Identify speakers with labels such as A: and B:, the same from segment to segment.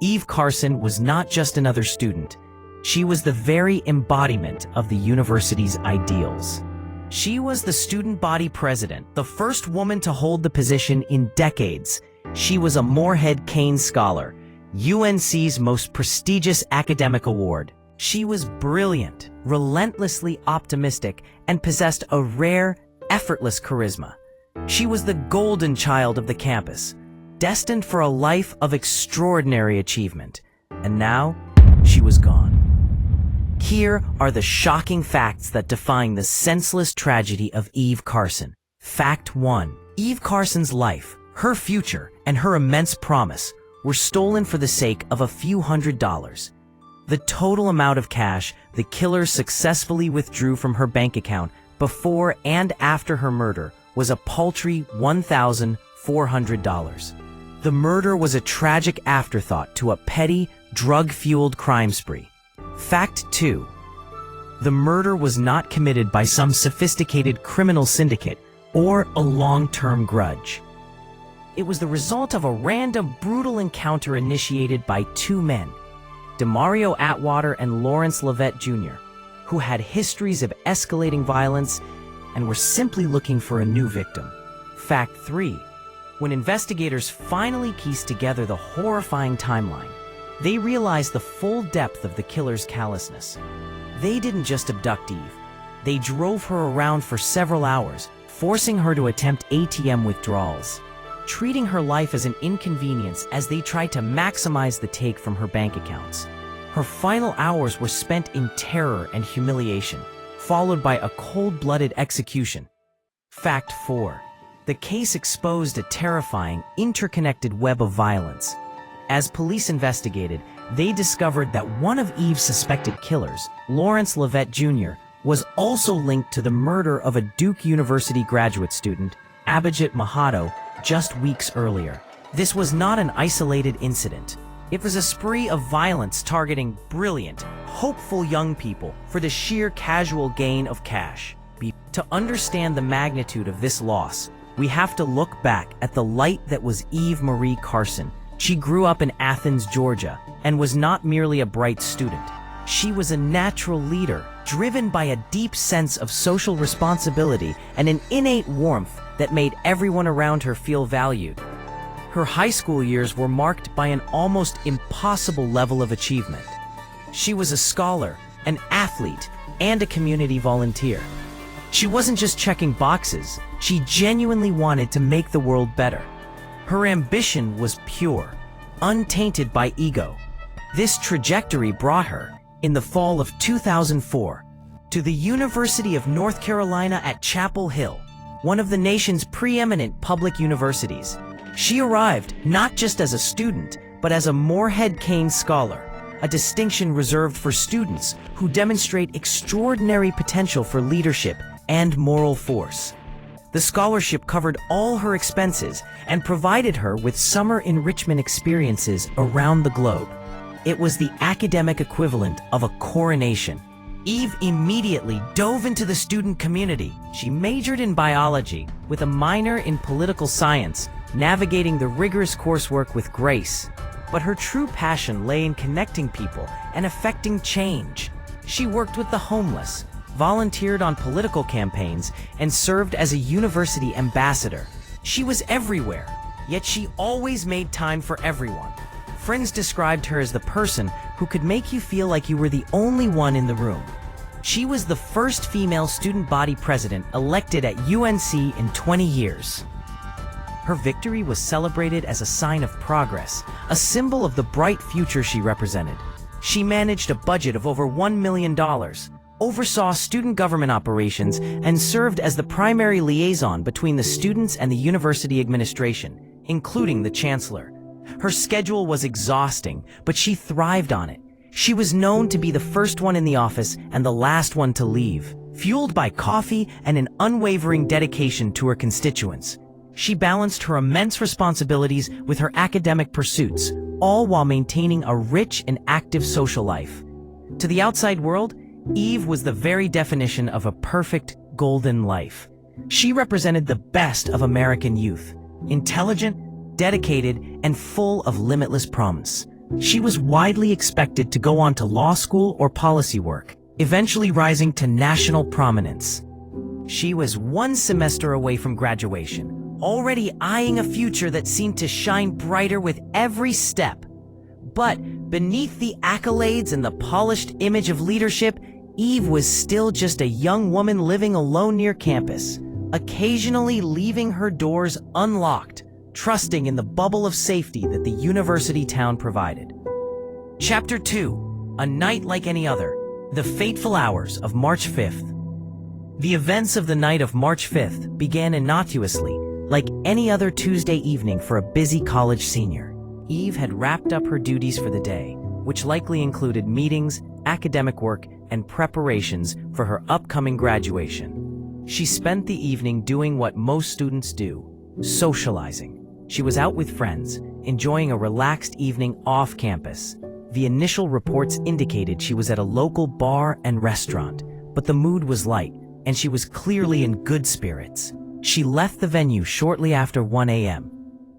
A: Eve Carson was not just another student. She was the very embodiment of the university's ideals. She was the student body president, the first woman to hold the position in decades. She was a Morehead Cain Scholar, UNC's most prestigious academic award. She was brilliant, relentlessly optimistic, and possessed a rare, effortless charisma. She was the golden child of the campus, destined for a life of extraordinary achievement. And now, she was gone. Here are the shocking facts that define the senseless tragedy of Eve Carson. Fact 1. Eve Carson's life, her future, and her immense promise were stolen for the sake of a few $100s. The total amount of cash the killers successfully withdrew from her bank account before and after her murder was a paltry $1,400. The murder was a tragic afterthought to a petty, drug-fueled crime spree. Fact 2. The murder was not committed by some sophisticated criminal syndicate or a long-term grudge. It was the result of a random, brutal encounter initiated by two men, Demario Atwater and Lawrence Levet Jr., who had histories of escalating violence and were simply looking for a new victim. Fact 3. When investigators finally pieced together the horrifying timeline, they realized the full depth of the killer's callousness. They didn't just abduct Eve. They drove her around for several hours, forcing her to attempt ATM withdrawals, treating her life as an inconvenience as they tried to maximize the take from her bank accounts. Her final hours were spent in terror and humiliation, followed by a cold-blooded execution. Fact 4. The case exposed a terrifying, interconnected web of violence. As police investigated, they discovered that one of Eve's suspected killers, Lawrence Levet Jr., was also linked to the murder of a Duke University graduate student, Abhijit Mahato, just weeks earlier. This was not an isolated incident. It was a spree of violence targeting brilliant, hopeful young people for the sheer casual gain of cash. To understand the magnitude of this loss, we have to look back at the light that was Eve Marie Carson. She grew up in Athens, Georgia, and was not merely a bright student. She was a natural leader, driven by a deep sense of social responsibility and an innate warmth that made everyone around her feel valued. Her high school years were marked by an almost impossible level of achievement. She was a scholar, an athlete, and a community volunteer. She wasn't just checking boxes, she genuinely wanted to make the world better. Her ambition was pure, untainted by ego. This trajectory brought her, in the fall of 2004, to the University of North Carolina at Chapel Hill, one of the nation's preeminent public universities. She arrived not just as a student, but as a Morehead Cain Scholar, a distinction reserved for students who demonstrate extraordinary potential for leadership and moral force. The scholarship covered all her expenses and provided her with summer enrichment experiences around the globe. It was the academic equivalent of a coronation. Eve immediately dove into the student community. She majored in biology with a minor in political science, navigating the rigorous coursework with grace. But her true passion lay in connecting people and effecting change. She worked with the homeless, volunteered on political campaigns, and served as a university ambassador. She was everywhere, yet she always made time for everyone. Friends described her as the person who could make you feel like you were the only one in the room. She was the first female student body president elected at UNC in 20 years. Her victory was celebrated as a sign of progress, a symbol of the bright future she represented. She managed a budget of over $1 million, oversaw student government operations, and served as the primary liaison between the students and the university administration, including the chancellor. Her schedule was exhausting, but she thrived on it. She was known to be the first one in the office and the last one to leave, fueled by coffee and an unwavering dedication to her constituents. She balanced her immense responsibilities with her academic pursuits, all while maintaining a rich and active social life. To the outside world, Eve was the very definition of a perfect, golden life. She represented the best of American youth, intelligent, dedicated, and full of limitless promise. She was widely expected to go on to law school or policy work, eventually rising to national prominence. She was one semester away from graduation, already eyeing a future that seemed to shine brighter with every step. But beneath the accolades and the polished image of leadership, Eve was still just a young woman living alone near campus, occasionally leaving her doors unlocked, trusting in the bubble of safety that the university town provided. Chapter 2: A Night Like Any Other. The Fateful Hours of March 5th. The events of the night of March 5th began innocuously, like any other Tuesday evening for a busy college senior. Eve had wrapped up her duties for the day, which likely included meetings, academic work, and preparations for her upcoming graduation. She spent the evening doing what most students do: socializing. She was out with friends, enjoying a relaxed evening off campus. The initial reports indicated she was at a local bar and restaurant, but the mood was light, and she was clearly in good spirits. She left the venue shortly after 1 a.m.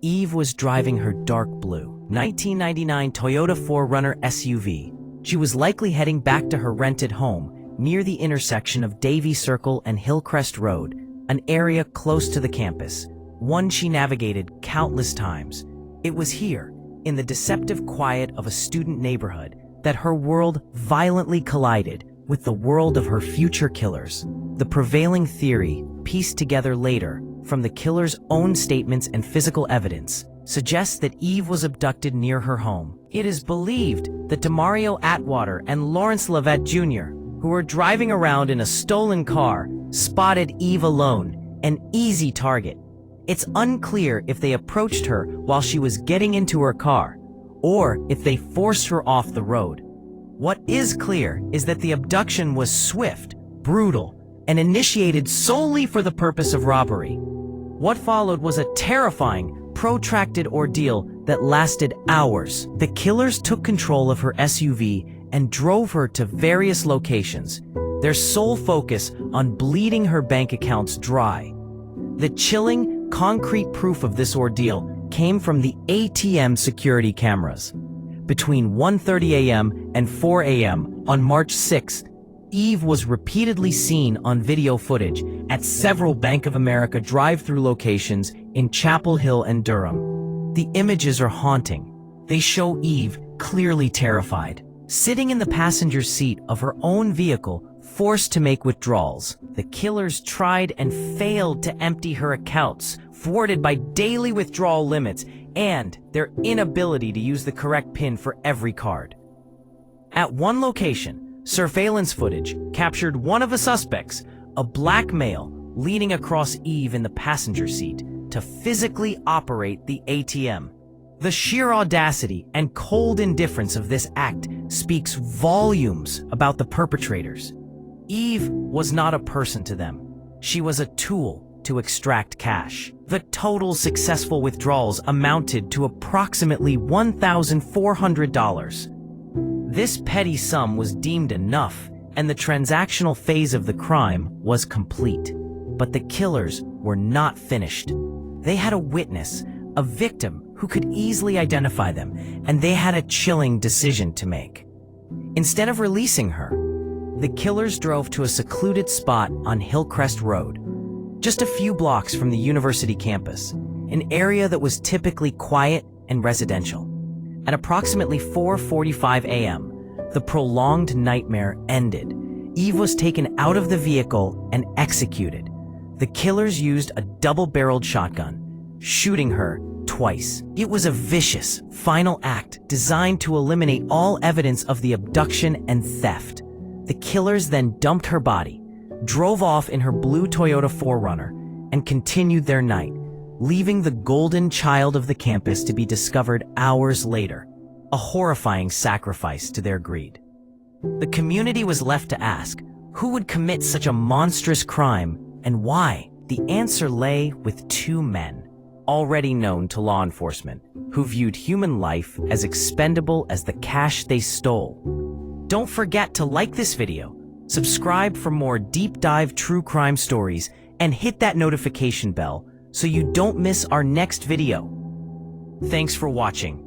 A: Eve was driving her dark blue 1999 Toyota 4Runner SUV. She was likely heading back to her rented home near the intersection of Davie Circle and Hillcrest Road, an area close to the campus, one she navigated countless times. It was here, in the deceptive quiet of a student neighborhood, that her world violently collided with the world of her future killers. The prevailing theory, pieced together later from the killer's own statements and physical evidence, suggests that Eve was abducted near her home. It is believed that Demario Atwater and Lawrence Levet Jr., who were driving around in a stolen car, spotted Eve alone, an easy target. It's unclear if they approached her while she was getting into her car, or if they forced her off the road. What is clear is that the abduction was swift, brutal, and initiated solely for the purpose of robbery. What followed was a terrifying, protracted ordeal that lasted hours. The killers took control of her SUV and drove her to various locations, their sole focus on bleeding her bank accounts dry. The chilling, concrete proof of this ordeal came from the ATM security cameras. Between 1:30 a.m. and 4 a.m. on March 6th, Eve was repeatedly seen on video footage at several Bank of America drive-through locations in Chapel Hill and Durham. The images are haunting. They show Eve clearly terrified, sitting in the passenger seat of her own vehicle, forced to make withdrawals. The killers tried and failed to empty her accounts, thwarted by daily withdrawal limits and their inability to use the correct PIN for every card. At one location, surveillance footage captured one of the suspects, a black male, leaning across Eve in the passenger seat to physically operate the ATM. The sheer audacity and cold indifference of this act speaks volumes about the perpetrators. Eve was not a person to them. She was a tool to extract cash. The total successful withdrawals amounted to approximately $1,400. This petty sum was deemed enough, and the transactional phase of the crime was complete. But the killers were not finished. They had a witness, a victim who could easily identify them, and they had a chilling decision to make. Instead of releasing her, the killers drove to a secluded spot on Hillcrest Road, just a few blocks from the university campus, an area that was typically quiet and residential. At approximately 4:45 a.m., the prolonged nightmare ended. Eve was taken out of the vehicle and executed. The killers used a double-barreled shotgun, shooting her twice. It was a vicious, final act designed to eliminate all evidence of the abduction and theft. The killers then dumped her body, drove off in her blue Toyota 4Runner, and continued their night, leaving the golden child of the campus to be discovered hours later, a horrifying sacrifice to their greed. The community was left to ask, who would commit such a monstrous crime and why? The answer lay with two men, already known to law enforcement, who viewed human life as expendable as the cash they stole. Don't forget to like this video, subscribe for more deep dive true crime stories, and hit that notification bell so you don't miss our next video. Thanks for watching.